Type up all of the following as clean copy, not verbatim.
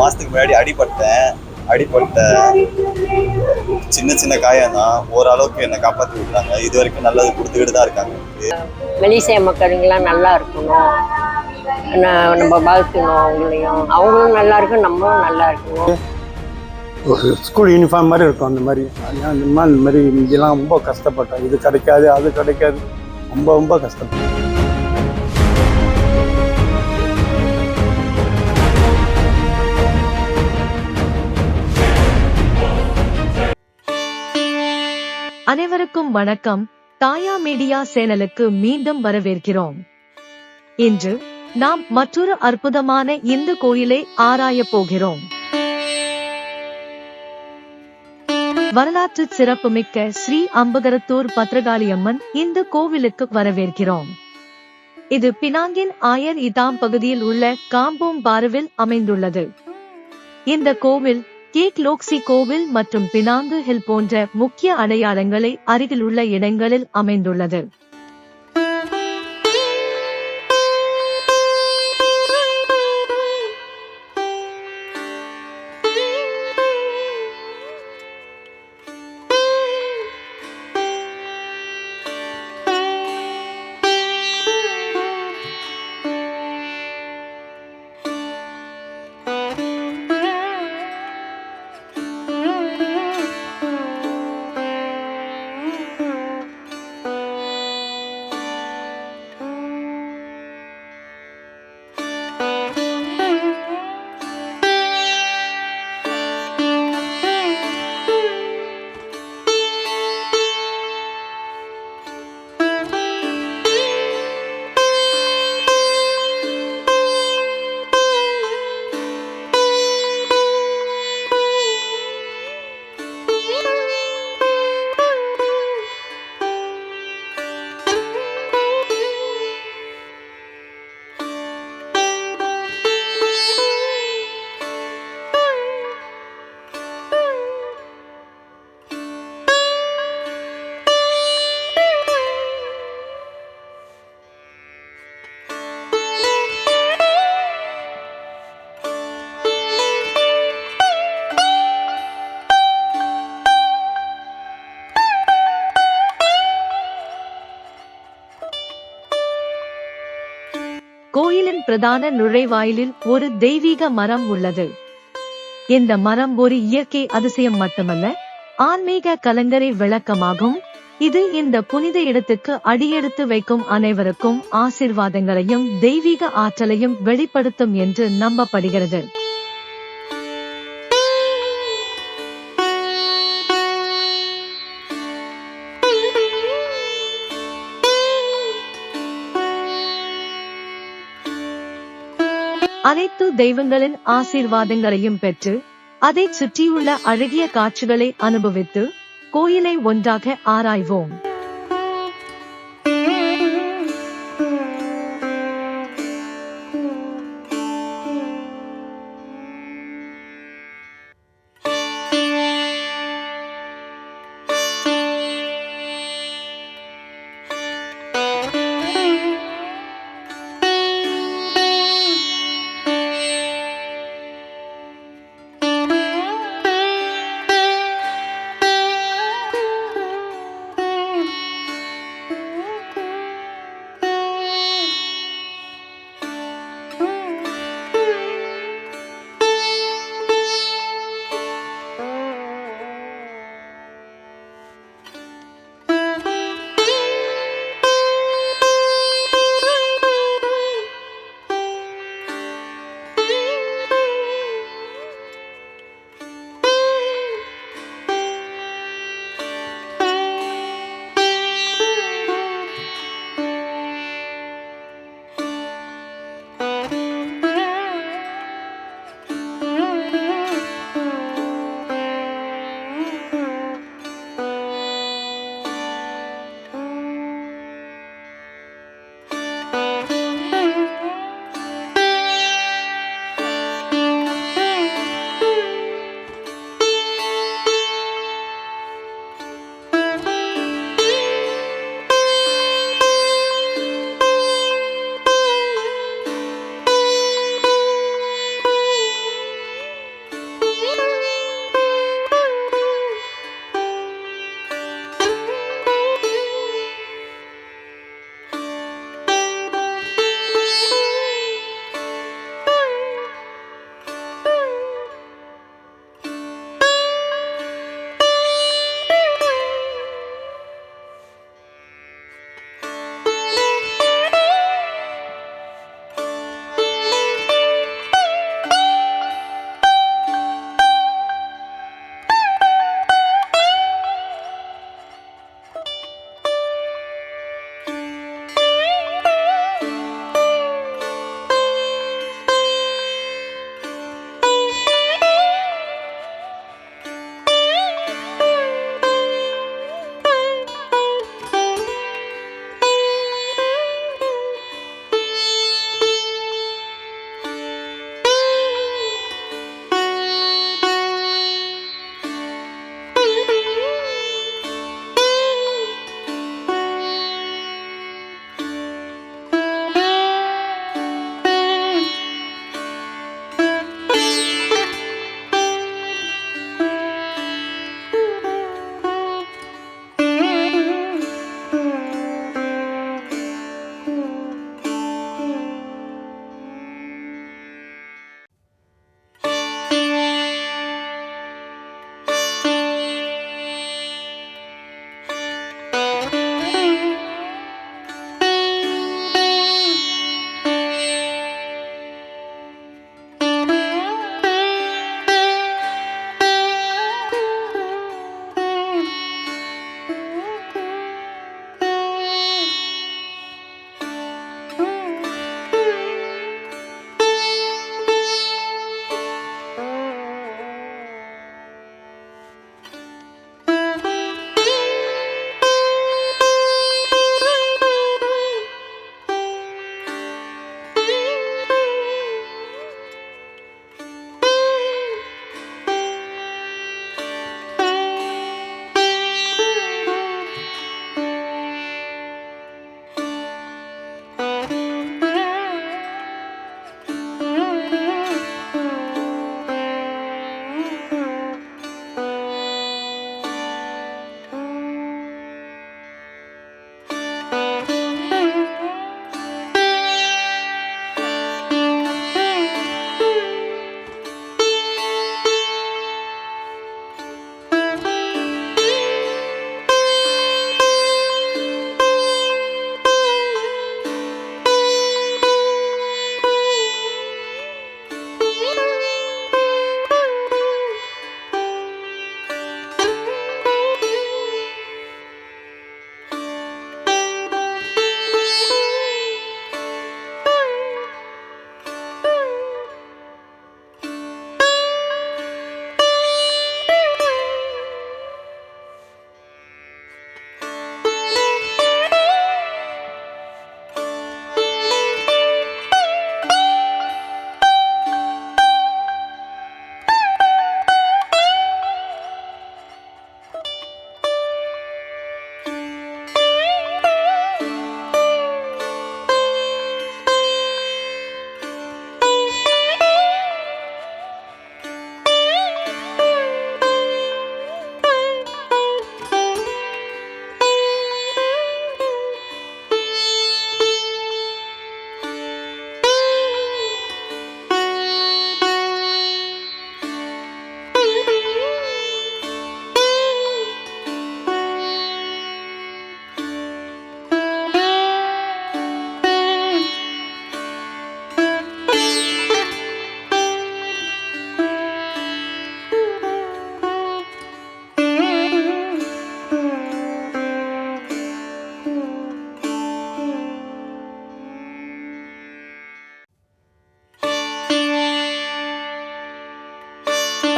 மாசத்துக்கு முன்னாடி அடிபட்ட சின்ன சின்ன காயம் தான். ஓரளவுக்கு என்னை காப்பாற்றி விட்டாங்க. இது வரைக்கும் நல்லது கொடுத்துக்கிட்டு தான் இருக்காங்க. மலேசியா மக்களுங்கெல்லாம் நல்லா இருக்கணும், நம்ம வாழ்த்தணும் அவங்களையும். அவங்களும் நல்லா இருக்கும், நம்மளும் நல்லா இருக்கணும். ஒரு ஸ்கூல் யூனிஃபார்ம் மாதிரி இருக்கும். அந்த மாதிரி இங்கெல்லாம் ரொம்ப கஷ்டப்பட்டோம். இது கிடைக்காது, அது கிடைக்காது, ரொம்ப ரொம்ப கஷ்டப்பட்டோம். அனைவருக்கும் வணக்கம். தாயா மீடியா சேனலுக்கு மீண்டும் வரவேற்கிறோம். இன்று நாம் மற்றொரு அற்புதமான இந்து கோயிலை ஆராயப் போகிறோம். வரலாற்று சிறப்புமிக்க ஸ்ரீ அம்பகரத்தூர் பத்ரகாளியம்மன் இந்து கோவிலுக்கு வரவேற்கிறோம். இது பினாங்கின் ஆயர் இதாம் பகுதியில் உள்ள காம்போம் பாருவில் அமைந்துள்ளது. இந்த கோவில் கேக் லோக்சி கோவில் மற்றும் பினாங்கு ஹில் போன்ற முக்கிய அடையாளங்களை அருகிலுள்ள இடங்களில் அமைந்துள்ளது. கோயிலின் பிரதான நுழைவாயிலில் ஒரு தெய்வீக மரம் உள்ளது. இந்த மரம் ஒரு இயற்கை அதிசயம் மட்டுமல்ல, ஆன்மீக கலங்கரை விளக்கமாகும். இது இந்த புனித இடத்துக்கு அடியெடுத்து வைக்கும் அனைவருக்கும் ஆசீர்வாதங்களையும் தெய்வீக ஆற்றலையும் வெளிப்படுத்தும் என்று நம்பப்படுகிறது. அனைத்து தெய்வங்களின் ஆசீர்வாதங்களையும் பெற்று அதைச் சுற்றியுள்ள அழகிய காட்சிகளை அனுபவித்து கோயிலை ஒன்றாக ஆராய்வோம்.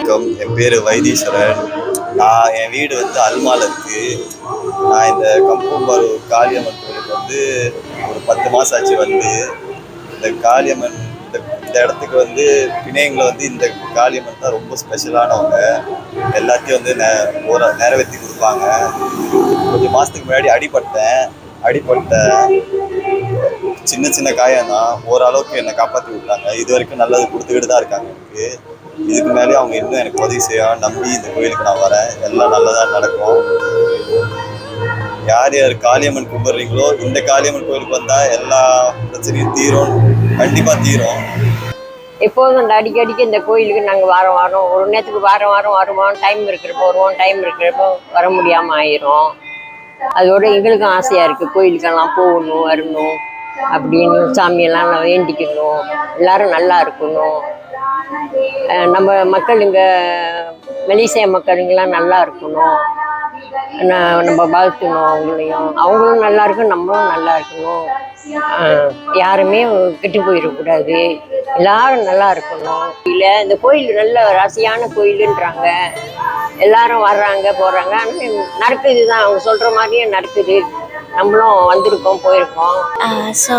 வணக்கம், என் பேர் வைத்தீஸ்வரன். என் வீடு வந்து அல்மால இருக்குது. நான் இந்த கம்பூம்பாரு காளியம்மன் கோயிலுக்கு வந்து ஒரு 10 மாதம் ஆச்சு வந்து. இந்த காளியம்மன் இந்த இடத்துக்கு வந்து பிணையங்களை வந்து இந்த காளியம்மன் தான் ரொம்ப ஸ்பெஷலானவங்க. எல்லாத்தையும் வந்து நிறைவேற்றி கொடுப்பாங்க. கொஞ்சம் மாதத்துக்கு முன்னாடி அடிப்பட்ட சின்ன சின்ன காயம் தான், ஓரளவுக்கு என்னை காப்பாற்றி விட்டாங்க. இது வரைக்கும் நல்லது கொடுத்துக்கிட்டு தான் இருக்காங்க எனக்கு. இதுக்கு மேலே அவங்க இன்னும் எனக்கு உதவி செய்யணும் நம்பி இந்த கோயிலுக்கு நான் வரேன். எல்லாம் நல்லதாக நடக்கும். யார் யார் காளியம்மன் கும்பிட்றீங்களோ இந்த காளியம்மன் கோயிலுக்கு வந்தால் எல்லா பிரச்சனையும் தீரும், கண்டிப்பாக தீரும். எப்போதும் இந்த அடிக்கடிக்கு இந்த கோயிலுக்கு நாங்கள் வாரம் ஒரு நேரத்துக்கு வாரம் வருவோம். டைம் இருக்கிறப்போ வருவோம், டைம் இருக்கிறப்போ வர முடியாமல் ஆயிரும். அதோட எங்களுக்கும் ஆசையாக இருக்குது, கோயிலுக்கெல்லாம் போகணும் வரணும் அப்படின்னு சாமியெல்லாம் வேண்டிக்கணும், எல்லாரும் நல்லா இருக்கணும். நம்ம மக்கள் இங்கே மலேசியா மக்களுங்கெல்லாம் நல்லா இருக்கணும், நம்ம வாழ்த்தணும் அவங்களும் நல்லா இருக்கணும், நம்மளும் நல்லா இருக்கணும். யாருமே கெட்டு போயிடக்கூடாது, எல்லாரும் நல்லா இருக்கணும். இல்லை இந்த கோயில் நல்ல ராசியான கோயிலுன்றாங்க, எல்லாரும் வர்றாங்க போகிறாங்க. ஆனால் நடக்குது தான், அவங்க சொல்கிற மாதிரியே நடக்குது. நம்மளும் வந்திருக்கோம் போயிருக்கோம். ஸோ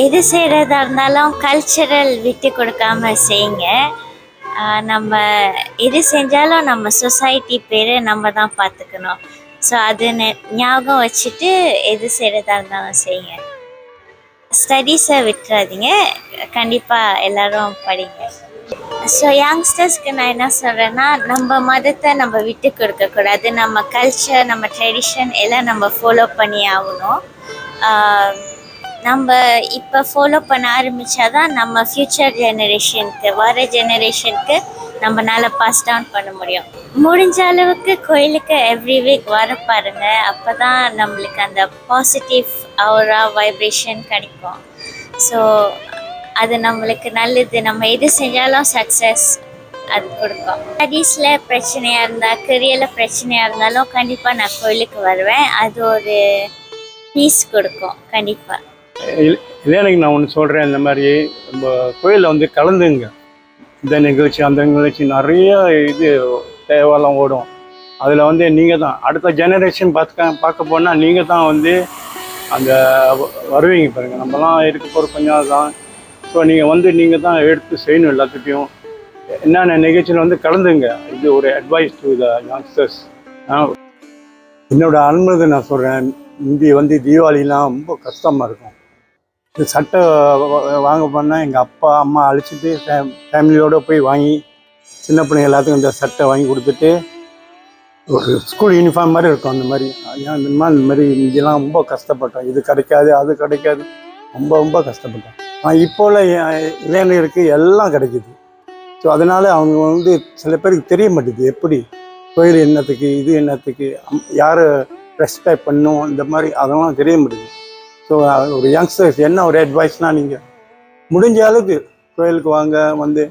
எது செய்கிறதா இருந்தாலும் கல்ச்சரல் விட்டு கொடுக்காம செய்யுங்க. நம்ம எது செஞ்சாலும் நம்ம சொசைட்டி பேர் நம்ம தான் பார்த்துக்கணும். ஸோ அது ஞாபகம் வச்சுட்டு எது செய்கிறதா இருந்தாலும் செய்யுங்க. ஸ்டடீஸை விட்டுறாதீங்க, கண்டிப்பாக எல்லோரும் படிங்க. ஸோ யங்ஸ்டர்ஸ்க்கு நான் என்ன சொல்கிறேன்னா, நம்ம மதத்தை நம்ம விட்டு கொடுக்கக்கூடாது. நம்ம கல்ச்சர், நம்ம ட்ரெடிஷன் எல்லாம் நம்ம ஃபாலோ பண்ணி ஆகணும். நம்ம இப்போ ஃபாலோ பண்ண ஆரம்பித்தாதான் நம்ம ஃப்யூச்சர் ஜெனரேஷனுக்கு, வர ஜெனரேஷனுக்கு நம்மளால் பாஸ் டவுன் பண்ண முடியும். முடிஞ்ச அளவுக்கு கோயிலுக்கு எவ்ரி வீக் வர பாருங்க. அப்போ தான் நம்மளுக்கு அந்த பாசிட்டிவ் ஆரா வைப்ரேஷன் கிடைக்கும். ஸோ அது நம்மளுக்கு நல்லது. நம்ம எது செஞ்சாலும் சக்ஸஸ் அது கொடுக்கும். ஸ்டடீஸில் பிரச்சனையாக இருந்தால், கரியரில் பிரச்சனையாக இருந்தாலும் கண்டிப்பாக நான் கோயிலுக்கு வருவேன். அது ஒரு பீஸ் கொடுக்கும் கண்டிப்பாக. இல்லையானுக்கு நான் ஒன்று சொல்கிறேன், இந்த மாதிரி நம்ம கோயிலில் வந்து கலந்துங்க. இந்த நிகழ்ச்சி அந்த நிகழ்ச்சி நிறைய இது தேவையெல்லாம் ஓடும். அதில் வந்து நீங்கள் தான் அடுத்த ஜெனரேஷன் பார்க்க போனால் நீங்கள் தான் வந்து அந்த வருவீங்க பாருங்கள். நம்மலாம் இருக்க போகிற கொஞ்சம் தான். ஸோ நீங்கள் தான் எடுத்து செய்யணும் எல்லாத்துட்டையும். என்னென்ன நிகழ்ச்சியில் வந்து கலந்துங்க. இது ஒரு அட்வைஸ் டு த யங்ஸ்டர்ஸ். என்னோடய அனுமதி நான் சொல்கிறேன். இந்தி வந்து தீபாவளிலாம் ரொம்ப கஷ்டமாக இருக்கும். இந்த சட்டை வாங்க போனால் எங்கள் அப்பா அம்மா அழைச்சிட்டு ஃபேமிலியோடு போய் வாங்கி சின்ன பிள்ளைங்க எல்லாத்துக்கும் இந்த சட்டை வாங்கி கொடுத்துட்டு ஒரு ஸ்கூல் யூனிஃபார்ம் மாதிரி இருக்கும். அந்த மாதிரி இங்கெல்லாம் ரொம்ப கஷ்டப்பட்டோம். இது கிடைக்காது அது கிடைக்காது, ரொம்ப கஷ்டப்பட்டோம். இப்போ உள்ள இளைஞருக்கு எல்லாம் கிடைக்குது. ஸோ அதனால் அவங்க வந்து சில பேருக்கு தெரிய மாட்டேங்குது, எப்படி கோயில் என்னத்துக்கு, இது என்னத்துக்கு, யார் ரெஸ்பெக்ட் பண்ணணும், இந்த மாதிரி அதெல்லாம் தெரிய மாட்டேங்குது. ஸோ ஒரு யங்ஸ்டர்ஸ் என்ன ஒரு அட்வைஸ்னால், நீங்கள் முடிஞ்ச அளவுக்கு கோயிலுக்கு வாங்க, வந்து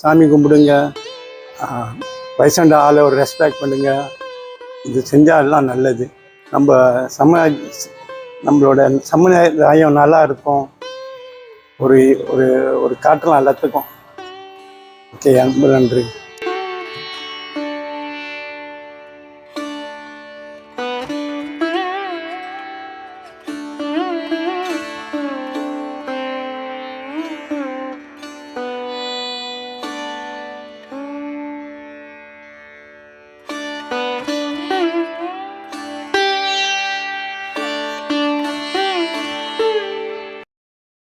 சாமி கும்பிடுங்க, வயசாண்ட ஆளை ஒரு ரெஸ்பெக்ட் பண்ணுங்க. இது செஞ்சால் எல்லாம் நல்லது. நம்மளோட சமுதாயம் நல்லா இருக்கும். ஒரு ஒரு காட்டலாம் எல்லாத்துக்கும். ஓகே, ரொம்ப நன்றி.